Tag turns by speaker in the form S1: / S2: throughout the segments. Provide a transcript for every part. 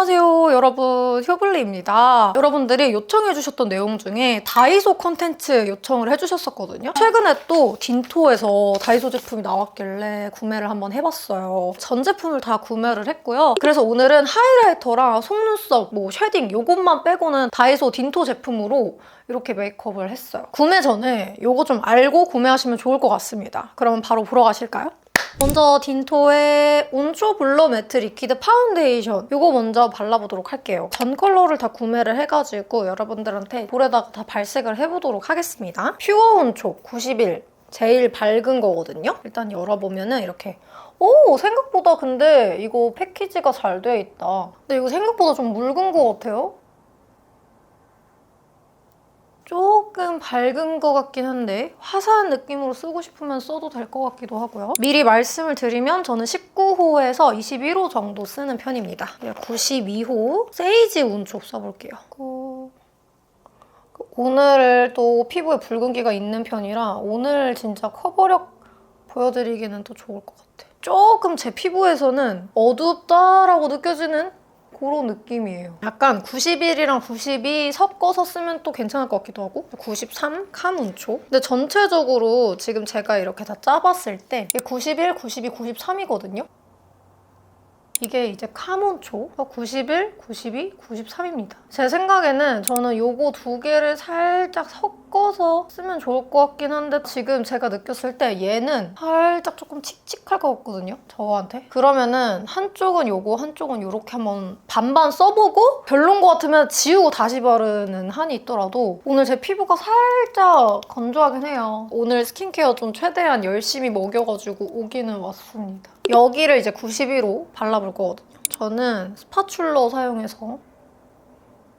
S1: 안녕하세요 여러분, 휴블리입니다. 여러분들이 요청해주셨던 내용 중에 다이소 콘텐츠 요청을 해주셨었거든요. 최근에 또 딘토에서 다이소 제품이 나왔길래 구매를 한번 해봤어요. 전 제품을 다 구매를 했고요. 그래서 오늘은 하이라이터랑 속눈썹, 쉐딩 요것만 빼고는 다이소 딘토 제품으로 이렇게 메이크업을 했어요. 구매 전에 요거 좀 알고 구매하시면 좋을 것 같습니다. 그럼 바로 보러 가실까요? 먼저 딘토의 온초 블러 매트 리퀴드 파운데이션 이거 먼저 발라보도록 할게요. 전 컬러를 다 구매를 해가지고 여러분들한테 볼에다가 다 발색을 해보도록 하겠습니다. 퓨어 온초 91 제일 밝은 거거든요. 일단 열어보면은 이렇게 생각보다 근데 이거 패키지가 잘 돼 있다. 근데 이거 생각보다 좀 묽은 것 같아요. 조금 밝은 것 같긴 한데 화사한 느낌으로 쓰고 싶으면 써도 될 것 같기도 하고요. 미리 말씀을 드리면 저는 19호에서 21호 정도 쓰는 편입니다. 92호 세이지 운촉 써볼게요. 오늘 또 피부에 붉은기가 있는 편이라 오늘 진짜 커버력 보여드리기는 또 좋을 것 같아요. 조금 제 피부에서는 어둡다라고 느껴지는 그런 느낌이에요. 약간 91이랑 92 섞어서 쓰면 또 괜찮을 것 같기도 하고 93 카문초. 근데 전체적으로 지금 제가 이렇게 다 짜봤을 때 이게 91, 92, 93이거든요. 이게 이제 카문초 91, 92, 93입니다. 제 생각에는 저는 요거 두 개를 살짝 섞어서 쓰면 좋을 것 같긴 한데 지금 제가 느꼈을 때 얘는 살짝 조금 칙칙할 것 같거든요, 저한테. 그러면은 한쪽은 요거, 한쪽은 요렇게 한번 반반 써보고 별론 것 같으면 지우고 다시 바르는 한이 있더라도 오늘 제 피부가 살짝 건조하긴 해요. 오늘 스킨케어 좀 최대한 열심히 먹여가지고 오기는 왔습니다. 여기를 이제 91호 발라볼 거거든요. 저는 스파츌러 사용해서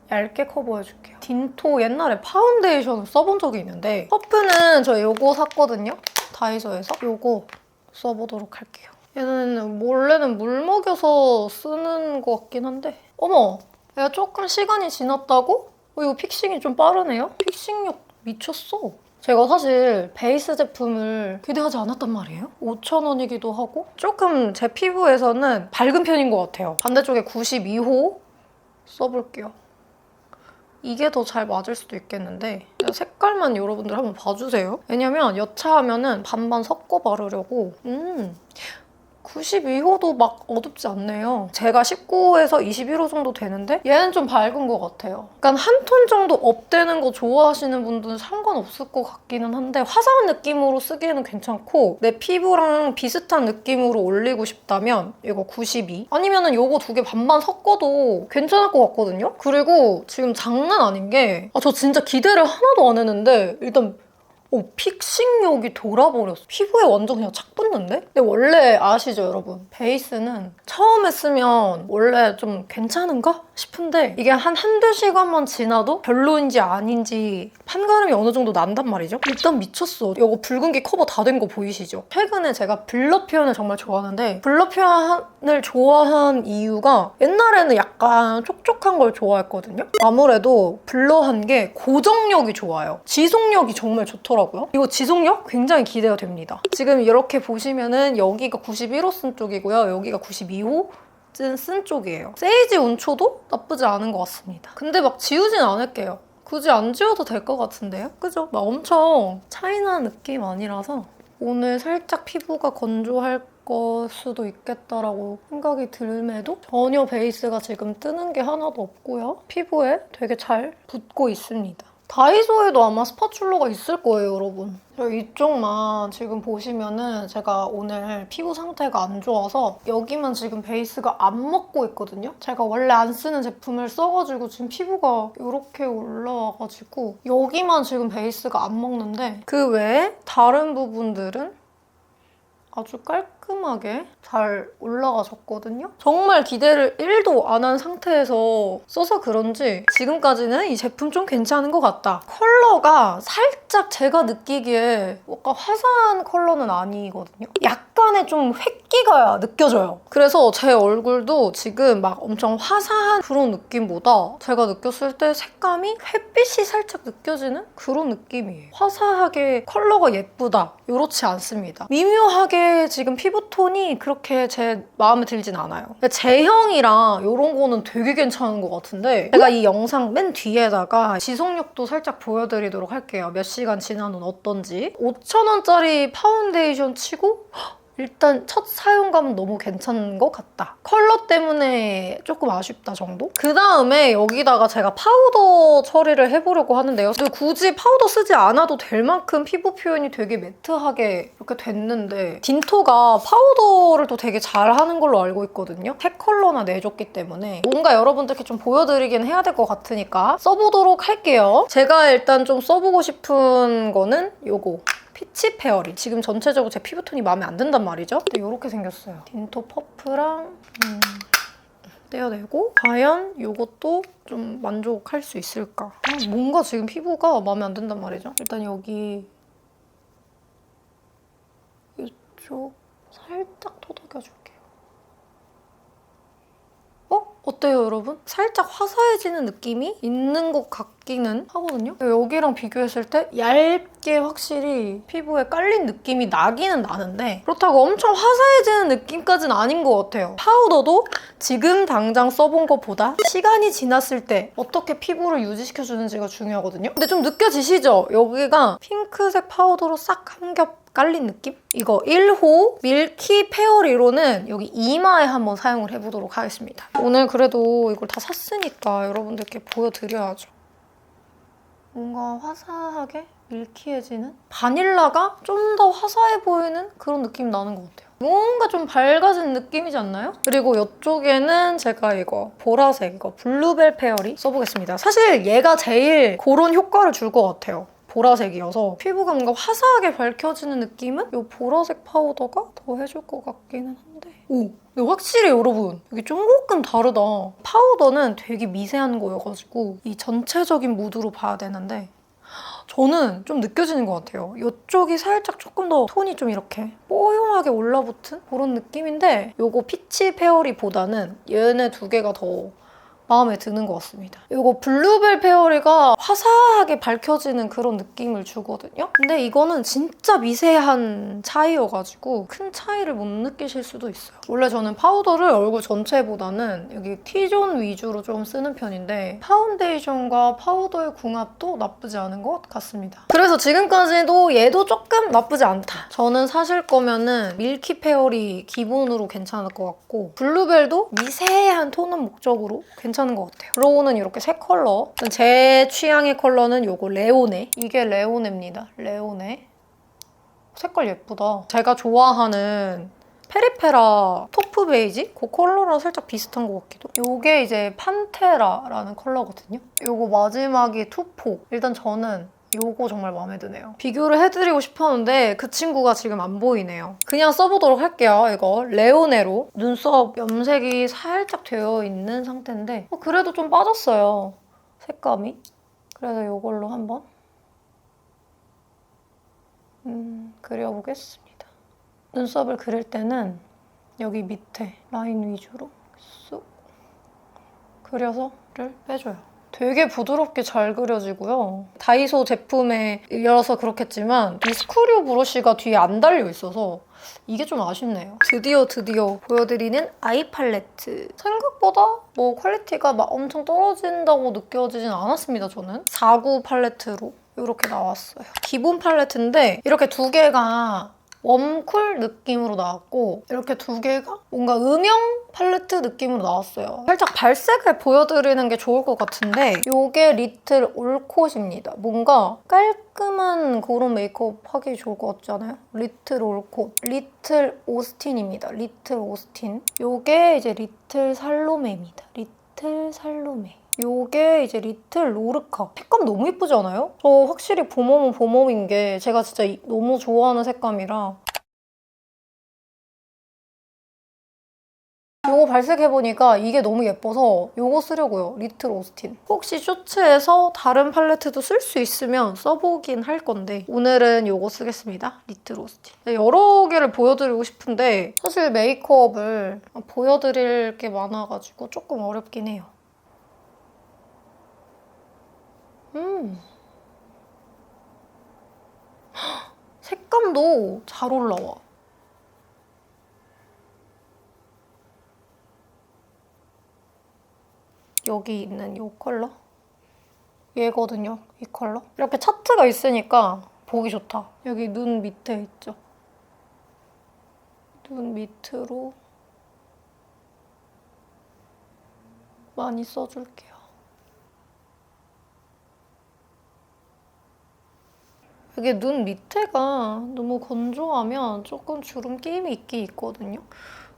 S1: 얇게 커버해줄게요. 딘토 옛날에 파운데이션을 써본 적이 있는데 퍼프는 저 요거 샀거든요. 다이소에서. 요거 써보도록 할게요. 얘는 원래는 물 먹여서 쓰는 것 같긴 한데 어머! 얘가 조금 시간이 지났다고? 이거 픽싱이 좀 빠르네요? 픽싱력 미쳤어. 제가 사실 베이스 제품을 기대하지 않았단 말이에요. 5,000원이기도 하고 조금 제 피부에서는 밝은 편인 것 같아요. 반대쪽에 92호 써볼게요. 이게 더 잘 맞을 수도 있겠는데 색깔만 여러분들 한번 봐주세요. 왜냐면 여차하면은 반반 섞어 바르려고 92호도 막 어둡지 않네요. 제가 19호에서 21호 정도 되는데 얘는 좀 밝은 것 같아요. 약간 한 톤 정도 업되는 거 좋아하시는 분들은 상관없을 것 같기는 한데 화사한 느낌으로 쓰기에는 괜찮고 내 피부랑 비슷한 느낌으로 올리고 싶다면 이거 92 아니면은 이거 두 개 반반 섞어도 괜찮을 것 같거든요? 그리고 지금 장난 아닌 게 저 진짜 기대를 하나도 안 했는데 일단 픽싱력이 돌아버렸어. 피부에 완전 그냥 착 붙는데? 근데 원래 아시죠, 여러분? 베이스는 처음에 쓰면 원래 좀 괜찮은가 싶은데 이게 한두 시간만 지나도 별로인지 아닌지 판가름이 어느 정도 난단 말이죠? 일단 미쳤어. 이거 붉은기 커버 다 된 거 보이시죠? 최근에 제가 블러 표현을 정말 좋아하는데 블러 표현을 좋아한 이유가 옛날에는 약간 촉촉한 걸 좋아했거든요? 아무래도 블러한 게 고정력이 좋아요. 지속력이 정말 좋더라고요. 이거 지속력 굉장히 기대가 됩니다. 지금 이렇게 보시면은 여기가 91호 쓴 쪽이고요. 여기가 92호 쓴 쪽이에요. 세이지 운초도 나쁘지 않은 것 같습니다. 근데 막 지우진 않을게요. 굳이 안 지워도 될 것 같은데요? 그죠? 막 엄청 차이나는 느낌 아니라서 오늘 살짝 피부가 건조할 걸 수도 있겠다라고 생각이 들음에도 전혀 베이스가 지금 뜨는 게 하나도 없고요. 피부에 되게 잘 붙고 있습니다. 다이소에도 아마 스파츌러가 있을 거예요, 여러분. 이쪽만 지금 보시면은 제가 오늘 피부 상태가 안 좋아서 여기만 지금 베이스가 안 먹고 있거든요? 제가 원래 안 쓰는 제품을 써가지고 지금 피부가 이렇게 올라와가지고 여기만 지금 베이스가 안 먹는데 그 외에 다른 부분들은 아주 깔끔하게 잘 올라가셨거든요? 정말 기대를 1도 안 한 상태에서 써서 그런지 지금까지는 이 제품 좀 괜찮은 것 같다. 컬러가 살짝 제가 느끼기에 약간 화사한 컬러는 아니거든요? 약간의 좀 획기가 느껴져요. 그래서 제 얼굴도 지금 막 엄청 화사한 그런 느낌보다 제가 느꼈을 때 색감이 햇빛이 살짝 느껴지는 그런 느낌이에요. 화사하게 컬러가 예쁘다 이렇지 않습니다. 미묘하게 지금 피부톤이 그렇게 제 마음에 들진 않아요. 제형이랑 이런 거는 되게 괜찮은 것 같은데 제가 이 영상 맨 뒤에다가 지속력도 살짝 보여드리도록 할게요. 몇 시간 지난 후 어떤지. 5,000원짜리 파운데이션 치고 일단 첫 사용감은 너무 괜찮은 것 같다. 컬러 때문에 조금 아쉽다 정도? 그 다음에 여기다가 제가 파우더 처리를 해보려고 하는데요. 근데 굳이 파우더 쓰지 않아도 될 만큼 피부 표현이 되게 매트하게 이렇게 됐는데 딘토가 파우더를 또 되게 잘하는 걸로 알고 있거든요. 색 컬러나 내줬기 때문에 뭔가 여러분들께 좀 보여드리긴 해야 될 것 같으니까 써보도록 할게요. 제가 일단 좀 써보고 싶은 거는 요거. 피치 페어리. 지금 전체적으로 제 피부톤이 마음에 안 든단 말이죠. 근데 이렇게 생겼어요. 딘토 퍼프랑 떼어내고 과연 이것도 좀 만족할 수 있을까? 뭔가 지금 피부가 마음에 안 든단 말이죠. 일단 여기 이쪽 살짝 토닥여줄게요. 어때요, 여러분? 살짝 화사해지는 느낌이 있는 것 같기는 하거든요? 여기랑 비교했을 때 얇게 확실히 피부에 깔린 느낌이 나기는 나는데 그렇다고 엄청 화사해지는 느낌까지는 아닌 것 같아요. 파우더도 지금 당장 써본 것보다 시간이 지났을 때 어떻게 피부를 유지시켜주는지가 중요하거든요? 근데 좀 느껴지시죠? 여기가 핑크색 파우더로 싹 한 겹 깔린 느낌? 이거 1호 밀키 페어리로는 여기 이마에 한번 사용을 해보도록 하겠습니다. 오늘 그래도 이걸 다 샀으니까 여러분들께 보여드려야죠. 뭔가 화사하게 밀키해지는? 바닐라가 좀 더 화사해 보이는 그런 느낌이 나는 것 같아요. 뭔가 좀 밝아진 느낌이지 않나요? 그리고 이쪽에는 제가 이거 보라색, 이거 블루벨 페어리 써보겠습니다. 사실 얘가 제일 그런 효과를 줄 것 같아요. 보라색이어서 피부가 뭔가 화사하게 밝혀지는 느낌은 이 보라색 파우더가 더 해줄 것 같기는 한데 근데 확실히 여러분 이게 조금 다르다. 파우더는 되게 미세한 거여가지고 이 전체적인 무드로 봐야 되는데 저는 좀 느껴지는 것 같아요. 이쪽이 살짝 조금 더 톤이 좀 이렇게 뽀용하게 올라붙은 그런 느낌인데 이거 피치 페어리보다는 얘네 두 개가 더 마음에 드는 것 같습니다. 이거 블루벨 페어리가 화사하게 밝혀지는 그런 느낌을 주거든요. 근데 이거는 진짜 미세한 차이여가지고 큰 차이를 못 느끼실 수도 있어요. 원래 저는 파우더를 얼굴 전체보다는 여기 T존 위주로 좀 쓰는 편인데 파운데이션과 파우더의 궁합도 나쁘지 않은 것 같습니다. 그래서 지금까지도 얘도 조금 나쁘지 않다. 저는 사실 거면은 밀키 페어리 기본으로 괜찮을 것 같고 블루벨도 미세한 톤업 목적으로 괜찮을 것 같아요. 그러고는 이렇게 세 컬러. 제 취향의 컬러는 요거 레오네. 이게 레오네입니다. 레오네. 색깔 예쁘다. 제가 좋아하는 페리페라 토프 베이지? 그 컬러랑 살짝 비슷한 것 같기도. 요게 이제 판테라라는 컬러거든요. 요거 마지막이 투포. 일단 저는 요거 정말 마음에 드네요. 비교를 해드리고 싶었는데 그 친구가 지금 안 보이네요. 그냥 써보도록 할게요. 이거 레오네로 눈썹 염색이 살짝 되어 있는 상태인데 그래도 좀 빠졌어요. 색감이. 그래서 이걸로 한번 그려보겠습니다. 눈썹을 그릴 때는 여기 밑에 라인 위주로 쑥 그려서를 빼줘요. 되게 부드럽게 잘 그려지고요. 다이소 제품에 이어서 그렇겠지만 이 스크류 브러쉬가 뒤에 안 달려 있어서 이게 좀 아쉽네요. 드디어 보여드리는 아이 팔레트. 생각보다 뭐 퀄리티가 막 엄청 떨어진다고 느껴지진 않았습니다, 저는. 49 팔레트로 이렇게 나왔어요. 기본 팔레트인데 이렇게 두 개가 웜쿨 느낌으로 나왔고 이렇게 두 개가 뭔가 음영 팔레트 느낌으로 나왔어요. 살짝 발색을 보여드리는 게 좋을 것 같은데 이게 리틀 올콧입니다. 뭔가 깔끔한 그런 메이크업 하기 좋을 것 같지 않아요? 리틀 올콧. 리틀 오스틴입니다. 리틀 오스틴. 이게 이제 리틀 살로메입니다. 리틀 살로메. 요게 이제 리틀 로르카. 색감 너무 예쁘지 않아요? 저 확실히 봄웜은 봄웜인 게 제가 진짜 너무 좋아하는 색감이라 요거 발색해보니까 이게 너무 예뻐서 요거 쓰려고요. 리틀 오스틴. 혹시 쇼츠에서 다른 팔레트도 쓸 수 있으면 써보긴 할 건데 오늘은 요거 쓰겠습니다. 리틀 오스틴. 여러 개를 보여드리고 싶은데 사실 메이크업을 보여드릴 게 많아가지고 조금 어렵긴 해요. 색감도 잘 올라와. 여기 있는 이 컬러? 얘거든요, 이 컬러. 이렇게 차트가 있으니까 보기 좋다. 여기 눈 밑에 있죠? 눈 밑으로 많이 써줄게요. 이게 눈 밑에가 너무 건조하면 조금 주름 끼임이 있긴 있거든요.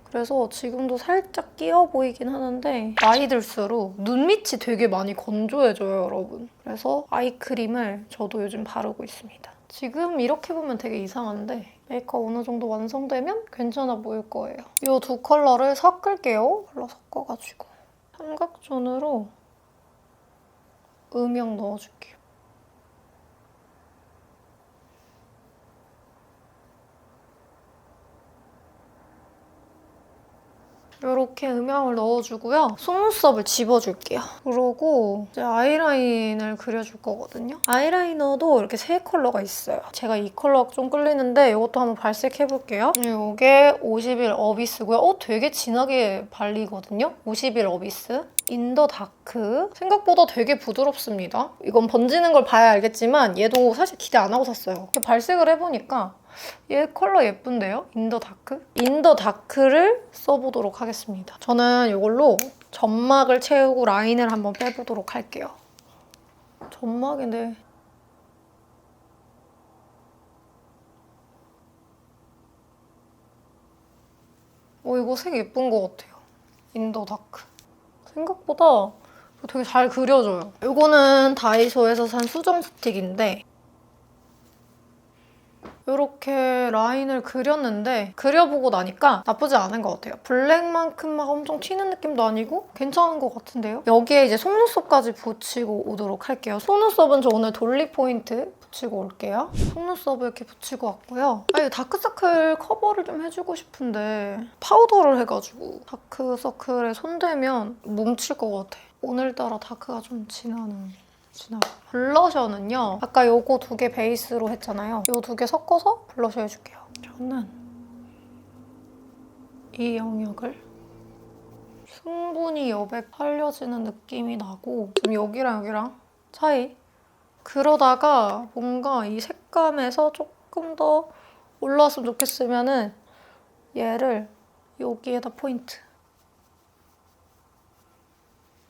S1: 그래서 지금도 살짝 끼어 보이긴 하는데 나이 들수록 눈 밑이 되게 많이 건조해져요, 여러분. 그래서 아이크림을 저도 요즘 바르고 있습니다. 지금 이렇게 보면 되게 이상한데 메이크업 어느 정도 완성되면 괜찮아 보일 거예요. 이 두 컬러를 섞을게요. 컬러 섞어가지고 삼각존으로 음영 넣어줄게요. 이렇게 음영을 넣어주고요. 속눈썹을 집어줄게요. 그러고 이제 아이라인을 그려줄 거거든요. 아이라이너도 이렇게 세 컬러가 있어요. 제가 이 컬러 좀 끌리는데 이것도 한번 발색해볼게요. 이게 51 어비스고요. 되게 진하게 발리거든요. 51 어비스. 인더 다크. 생각보다 되게 부드럽습니다. 이건 번지는 걸 봐야 알겠지만 얘도 사실 기대 안 하고 샀어요. 이렇게 발색을 해보니까 얘 컬러 예쁜데요? 인더 다크? 인더 다크를 써보도록 하겠습니다. 저는 이걸로 점막을 채우고 라인을 한번 빼보도록 할게요. 점막인데 이거 색 예쁜 것 같아요. 인더 다크. 생각보다 되게 잘 그려져요. 이거는 다이소에서 산 수정 스틱인데 이렇게 라인을 그렸는데 그려보고 나니까 나쁘지 않은 것 같아요. 블랙만큼 막 엄청 튀는 느낌도 아니고 괜찮은 것 같은데요? 여기에 이제 속눈썹까지 붙이고 오도록 할게요. 속눈썹은 저 오늘 돌리 포인트 붙이고 올게요. 속눈썹을 이렇게 붙이고 왔고요. 이 다크서클 커버를 좀 해주고 싶은데 파우더를 해가지고 다크서클에 손대면 뭉칠 것 같아. 오늘따라 다크가 좀 진하고. 블러셔는요. 아까 요거 두 개 베이스로 했잖아요. 요 두 개 섞어서 블러셔 해줄게요. 저는 이 영역을 충분히 여백 살려지는 느낌이 나고 좀 여기랑 여기랑 차이. 그러다가 뭔가 이 색감에서 조금 더 올라왔으면 좋겠으면은 얘를 여기에다 포인트.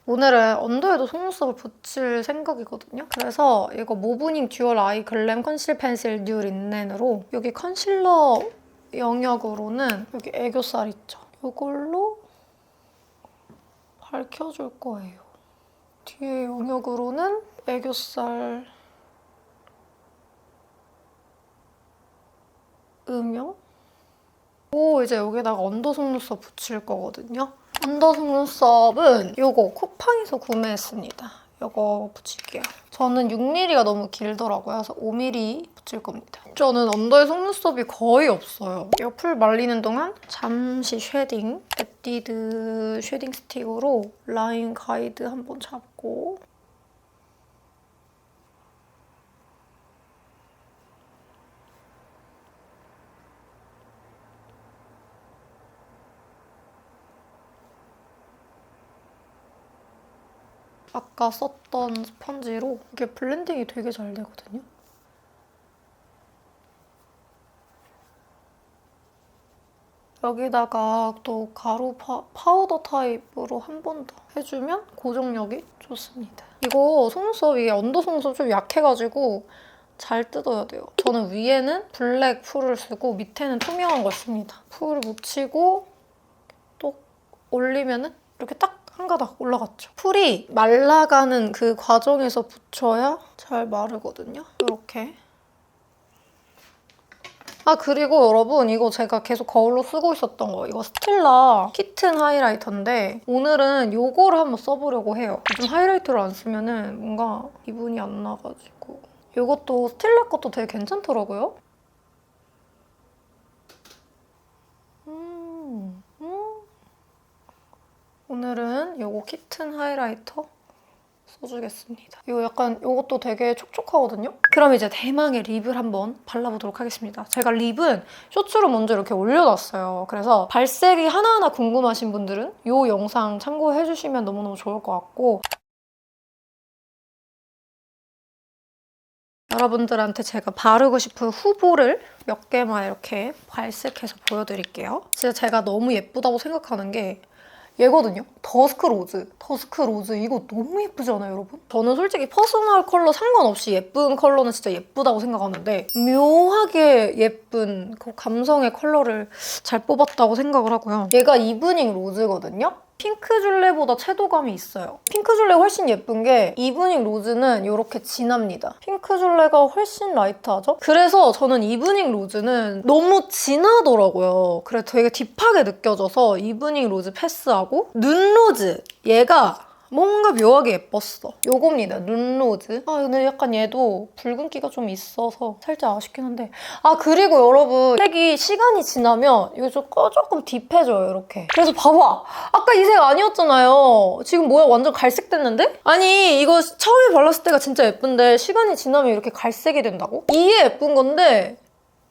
S1: 오늘은 언더에도 속눈썹을 붙일 생각이거든요. 그래서 이거 모브닝 듀얼 아이 글램 컨실 펜슬 뉴 린넨으로 여기 컨실러 영역으로는 여기 애교살 있죠? 이걸로 밝혀줄 거예요. 뒤에 영역으로는 애교살 음영? 이제 여기다가 언더 속눈썹 붙일 거거든요. 언더 속눈썹은 이거 쿠팡에서 구매했습니다. 이거 붙일게요. 저는 6mm가 너무 길더라고요. 그래서 5mm 붙일 겁니다. 저는 언더에 속눈썹이 거의 없어요. 옆을 말리는 동안 잠시 쉐딩, 에뛰드 쉐딩 스틱으로 라인 가이드 한번 잡고 아까 썼던 스펀지로 이게 블렌딩이 되게 잘 되거든요. 여기다가 또 가루 파우더 타입으로 한 번 더 해주면 고정력이 좋습니다. 이거 속눈썹이 언더 속눈썹 좀 약해가지고 잘 뜯어야 돼요. 저는 위에는 블랙 풀을 쓰고 밑에는 투명한 걸 씁니다. 풀을 묻히고 또 올리면은 이렇게 딱 한 가닥 올라갔죠. 풀이 말라가는 그 과정에서 붙여야 잘 마르거든요. 이렇게. 아 그리고 여러분 이거 제가 계속 거울로 쓰고 있었던 거 이거 스틸라 키튼 하이라이터인데 오늘은 이거를 한번 써보려고 해요. 요즘 하이라이터를 안 쓰면은 뭔가 기분이 안 나가지고 이것도 스틸라 것도 되게 괜찮더라고요. 오늘은 이거 키튼 하이라이터 써주겠습니다. 이거 약간 이것도 되게 촉촉하거든요? 그럼 이제 대망의 립을 한번 발라보도록 하겠습니다. 제가 립은 쇼츠로 먼저 이렇게 올려놨어요. 그래서 발색이 하나하나 궁금하신 분들은 이 영상 참고해주시면 너무너무 좋을 것 같고 여러분들한테 제가 바르고 싶은 후보를 몇 개만 이렇게 발색해서 보여드릴게요. 진짜 제가 너무 예쁘다고 생각하는 게 얘거든요. 더스크 로즈. 더스크 로즈 이거 너무 예쁘지 않아요, 여러분? 저는 솔직히 퍼스널 컬러 상관없이 예쁜 컬러는 진짜 예쁘다고 생각하는데 묘하게 예쁜 그 감성의 컬러를 잘 뽑았다고 생각을 하고요. 얘가 이브닝 로즈거든요. 핑크줄레보다 채도감이 있어요. 핑크줄레 훨씬 예쁜 게 이브닝 로즈는 이렇게 진합니다. 핑크줄레가 훨씬 라이트하죠? 그래서 저는 이브닝 로즈는 너무 진하더라고요. 그래서 되게 딥하게 느껴져서 이브닝 로즈 패스하고 눈 로즈! 얘가 뭔가 묘하게 예뻤어. 요겁니다. 눈로즈. 아 근데 약간 얘도 붉은기가 좀 있어서 살짝 아쉽긴 한데 아 그리고 여러분 색이 시간이 지나면 이거 조금 딥해져요. 이렇게. 그래서 봐봐. 아까 이 색 아니었잖아요. 지금 뭐야 완전 갈색 됐는데? 아니 이거 처음에 발랐을 때가 진짜 예쁜데 시간이 지나면 이렇게 갈색이 된다고? 이게 예쁜 건데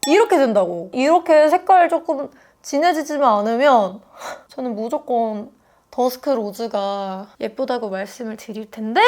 S1: 이렇게 된다고. 이렇게 색깔 조금 진해지지만 않으면 저는 무조건 더스크 로즈가 예쁘다고 말씀을 드릴 텐데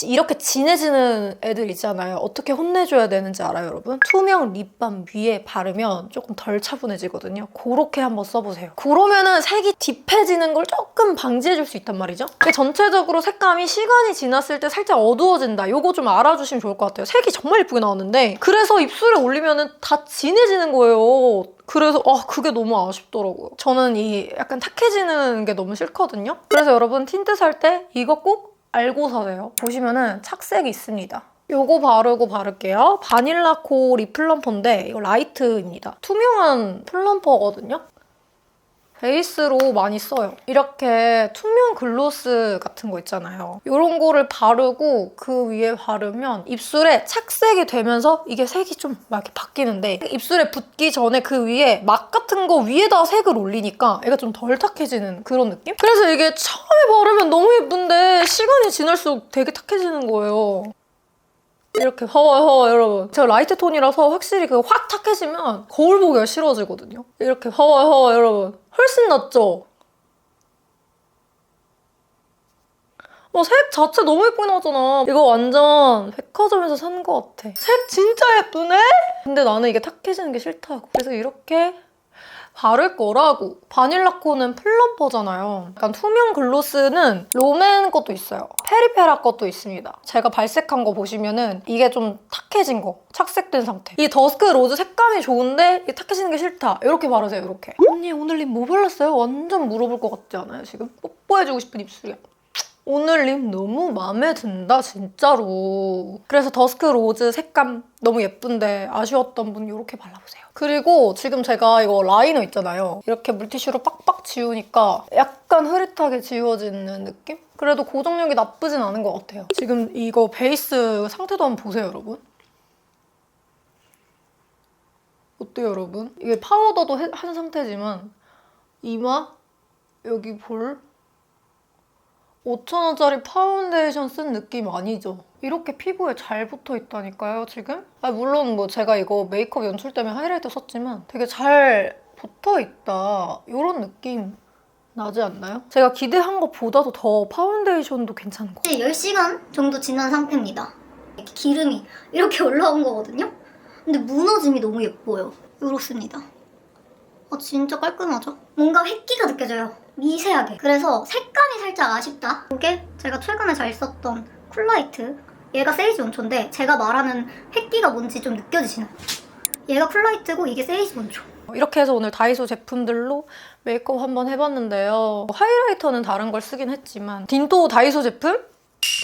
S1: 이렇게 진해지는 애들 있잖아요. 어떻게 혼내줘야 되는지 알아요, 여러분? 투명 립밤 위에 바르면 조금 덜 차분해지거든요. 그렇게 한번 써보세요. 그러면은 색이 딥해지는 걸 조금 방지해줄 수 있단 말이죠. 전체적으로 색감이 시간이 지났을 때 살짝 어두워진다. 이거 좀 알아주시면 좋을 것 같아요. 색이 정말 예쁘게 나왔는데 그래서 입술에 올리면은 다 진해지는 거예요. 그래서 그게 너무 아쉽더라고요. 저는 이 약간 탁해지는 게 너무 싫거든요. 그래서 여러분 틴트 살 때 이거 꼭 알고 사세요. 보시면은 착색이 있습니다. 요거 바르고 바를게요. 바닐라코 립 플럼퍼인데 이거 라이트입니다. 투명한 플럼퍼거든요. 베이스로 많이 써요. 이렇게 투명 글로스 같은 거 있잖아요. 이런 거를 바르고 그 위에 바르면 입술에 착색이 되면서 이게 색이 좀 막 이렇게 바뀌는데 입술에 붙기 전에 그 위에 막 같은 거 위에다 색을 올리니까 얘가 좀 덜 탁해지는 그런 느낌? 그래서 이게 처음에 바르면 너무 예쁜데 시간이 지날수록 되게 탁해지는 거예요. 이렇게 허워요 여러분. 제가 라이트 톤이라서 확실히 그 확 탁해지면 거울 보기가 싫어지거든요. 이렇게 허워요 여러분. 훨씬 낫죠? 색 자체 너무 예쁘게 나왔잖아. 이거 완전 백화점에서 산 것 같아. 색 진짜 예쁘네? 근데 나는 이게 탁해지는 게 싫다고. 그래서 이렇게 바를 거라고. 바닐라코는 플럼퍼잖아요. 약간 투명 글로스는 롬앤 것도 있어요. 페리페라 것도 있습니다. 제가 발색한 거 보시면은 이게 좀 탁해진 거, 착색된 상태. 이 더스크 로즈 색감이 좋은데 이게 탁해지는 게 싫다. 이렇게 바르세요, 이렇게. 언니 오늘 립 뭐 발랐어요? 완전 물어볼 것 같지 않아요, 지금? 뽀뽀해주고 싶은 입술이야. 오늘 립 너무 마음에 든다 진짜로. 그래서 더스크 로즈 색감 너무 예쁜데 아쉬웠던 분 이렇게 발라보세요. 그리고 지금 제가 이거 라이너 있잖아요. 이렇게 물티슈로 빡빡 지우니까 약간 흐릿하게 지워지는 느낌? 그래도 고정력이 나쁘진 않은 것 같아요. 지금 이거 베이스 상태도 한번 보세요, 여러분. 어때요, 여러분? 이게 파우더도 한 상태지만 이마, 여기 볼 5,000원짜리 파운데이션 쓴 느낌 아니죠? 이렇게 피부에 잘 붙어있다니까요, 지금? 물론 뭐 제가 이거 메이크업 연출 때문에 하이라이터 썼지만 되게 잘 붙어있다. 이런 느낌 나지 않나요? 제가 기대한 것보다도 더 파운데이션도 괜찮은 것 같아요.
S2: 이제 10시간 정도 지난 상태입니다. 이렇게 기름이 이렇게 올라온 거거든요? 근데 무너짐이 너무 예뻐요. 이렇습니다. 진짜 깔끔하죠? 뭔가 획기가 느껴져요. 미세하게. 그래서 색감이 살짝 아쉽다. 이게 제가 최근에 잘 썼던 쿨라이트. 얘가 세이지 원초인데 제가 말하는 획기가 뭔지 좀 느껴지시나요? 얘가 쿨라이트고 이게 세이지 원초.
S1: 이렇게 해서 오늘 다이소 제품들로 메이크업 한번 해봤는데요. 하이라이터는 다른 걸 쓰긴 했지만 딘토 다이소 제품?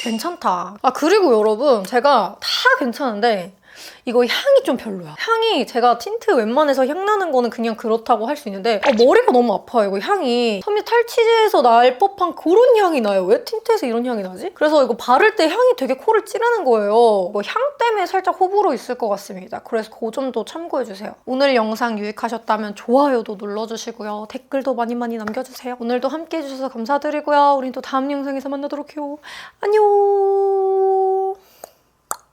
S1: 괜찮다. 그리고 여러분 제가 다 괜찮은데 이거 향이 좀 별로야. 향이 제가 틴트 웬만해서 향 나는 거는 그냥 그렇다고 할 수 있는데 머리가 너무 아파요. 이거 향이 섬유 탈취제에서 날 법한 그런 향이 나요. 왜 틴트에서 이런 향이 나지? 그래서 이거 바를 때 향이 되게 코를 찌르는 거예요. 이거 향 때문에 살짝 호불호 있을 것 같습니다. 그래서 그 점도 참고해주세요. 오늘 영상 유익하셨다면 좋아요도 눌러주시고요. 댓글도 많이 남겨주세요. 오늘도 함께 해주셔서 감사드리고요. 우린 또 다음 영상에서 만나도록 해요. 안녕.